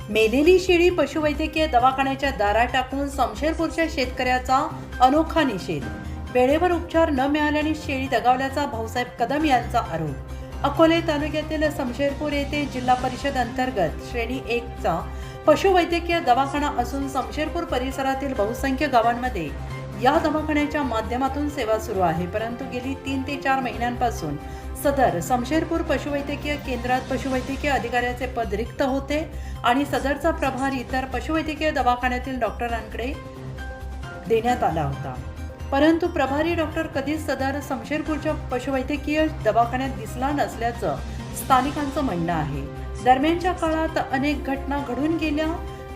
मेलेली शेळी पशुवैद्यकीय दवाखान्याच्या दारात टाकून समशेरपूरच्या शेतकऱ्याचा अनोखा निषेध. वेळेवर उपचार न मिळाल्याने शेळी दगावल्याचा भाऊसाहेब कदम यांचा आरोप. अकोले तालुक्यातील समशेरपूर येथे जिल्हा परिषद अंतर्गत श्रेणी 1 चा पशुवैद्यकीय दवाखाना असून समशेरपूर परिसरातील बहुसंख्य गावांमध्ये या दवाखान्याच्या माध्यमातून सेवा सुरू आहे. परंतु गेली 3 ते 4 महिन्यांपासून सदर समशेरपूर पशुवैद्यकीय केंद्रात पशुवैद्यकीय अधिकाऱ्याचे पद रिक्त होते आणि सदरचा प्रभार इतर पशुवैद्यकीय दवाखान्यातील डॉक्टरांकडे देण्यात आला होता. परंतु प्रभारी डॉक्टर कधीच सदर समशेरपूरच्या पशुवैद्यकीय दवाखान्यात दिसला नसल्याचं स्थानिकांचं म्हणणं आहे. दरम्यानच्या काळात अनेक घटना घडून गेल्या.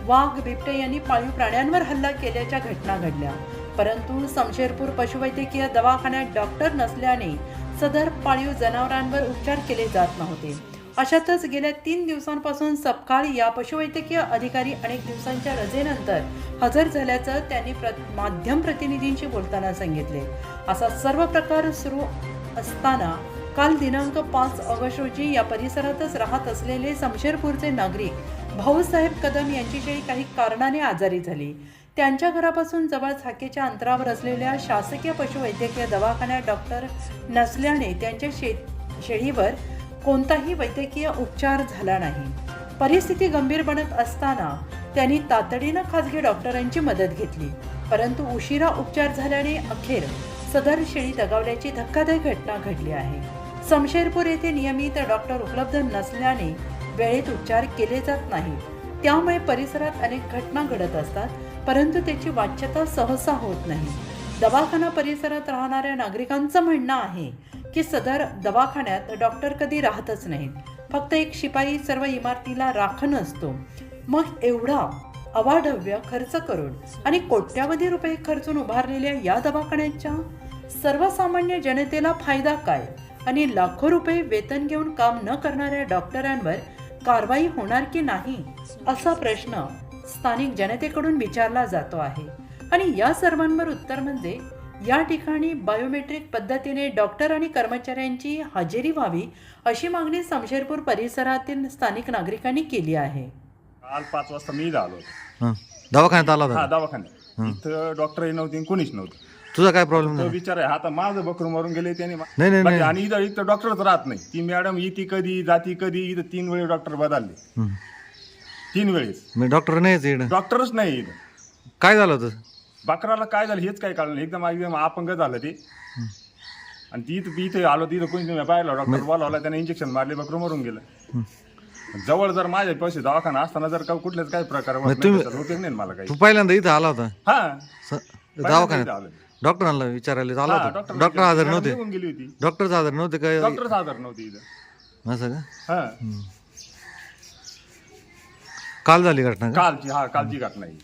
वाघ, बिबटे यांनी पाळीव प्राण्यांवर हल्ला केल्याच्या घटना घडल्या. परंतु समशेरपूर पशुवैद्यकीय दवाखान्यात डॉक्टर नसल्याने सदर पाळीव जनावरांवर उपचार केले जात नव्हते. अशातच गेल्या 3 दिवसांपासून सपकाळी या पशुवैद्यकीय अधिकारी अनेक दिवसांच्या रजेनंतर हजर झाल्याचं त्यांनी माध्यम प्रतिनिधींशी बोलताना सांगितले. असा सर्व प्रकार सुरू असताना काल दिनांक 5 ऑगस्ट रोजी या परिसरातच राहत असलेले समशेरपूरचे नागरिक भाऊसाहेब कदम यांची शेळी काही कारणाने आजारी झाली. त्यांच्या घरापासून जवळच हाकेच्या अंतरावर असलेल्या शासकीय पशुवैद्यकीय दवाखान्यात डॉक्टर नसल्याने त्यांच्या शेळीवर कोणताही वैद्यकीय उपचार झाला नाही. परिस्थिती गंभीर बनत असताना त्यांनी तातडीनं खासगी डॉक्टरांची मदत घेतली. परंतु उशिरा उपचार झाल्याने अखेर सदर शेळी दगावल्याची धक्कादायक घटना घडली आहे. समशेरपूर येथे नियमित डॉक्टर उपलब्ध नसल्याने वेळेत उपचार केले जात नाही. त्यामुळे परिसरात अनेक घटना घडत असतात, परंतु त्याची वाच्यता सहसा होत नाही. दवाखाना परिसरात राहणाऱ्या नागरिकांचं म्हणणं आहे की सदर दवाखान्यात डॉक्टर कधी राहतच नाहीत. फक्त एक शिपाई सर्व इमारतीला राखण असतो. मग एवढा अवाढव्य खर्च करून आणि कोट्यावधी रुपये खर्चून उभारलेल्या या दवाखान्याच्या सर्वसामान्य जनतेला फायदा काय आणि लाखो रुपये वेतन घेऊन काम न करणाऱ्या डॉक्टरांवर कारवाई होणार की नाही असा प्रश्न स्थानिक जनतेकडून विचारला जातो आहे. आणि या सर्वांवर उत्तर म्हणजे या ठिकाणी बायोमेट्रिक पद्धतीने डॉक्टर आणि कर्मचाऱ्यांची हजेरी व्हावी अशी मागणी समशेरपूर परिसरातील स्थानिक नागरिकांनी केली आहे. काल 5 वाजता मी इथं आलो होतो. दवाखान्यात आला हा, होता. दवाखान्यात इथं डॉक्टरही नव्हते, कोणीच नव्हतं. तुझा काय प्रॉब्लेम तो नाही? विचार आहे, आता माझं बकरू मारून गेले त्याने नाही, नाही, नाही. आणि इथं डॉक्टरच राहत नाही. ती मॅडम येते कधी जाती कधी. इथं 3 वेळेस डॉक्टर बदलले. 3 वेळेस मी डॉक्टर नाहीच इकडं. डॉक्टरच नाही इथं. काय झालं होतं? बकराला काय झालं हेच काय कळलं नाही. एकदम अपंग झालं ते. आणि ती इथं आलो, तिथं कोणी पाहिलं, डॉक्टर बोलावला, त्याने इंजेक्शन मारले, बकरू मरून गेलं. जवळ जर माझ्या पैसे दवाखाना असताना जर कुठल्याच काही प्रकार होते नाही मला काही. तू पहिल्यांदा इथं आला होता हा, दवाखान्यात? डॉक्टरांना विचारायला आला होता? डॉक्टर हजर नव्हते? गेली होती. डॉक्टर हजर नव्हते काय? डॉक्टर हजर नव्हती इथं. असं का? हा, काल झाली घटना का? कालची घटना ही.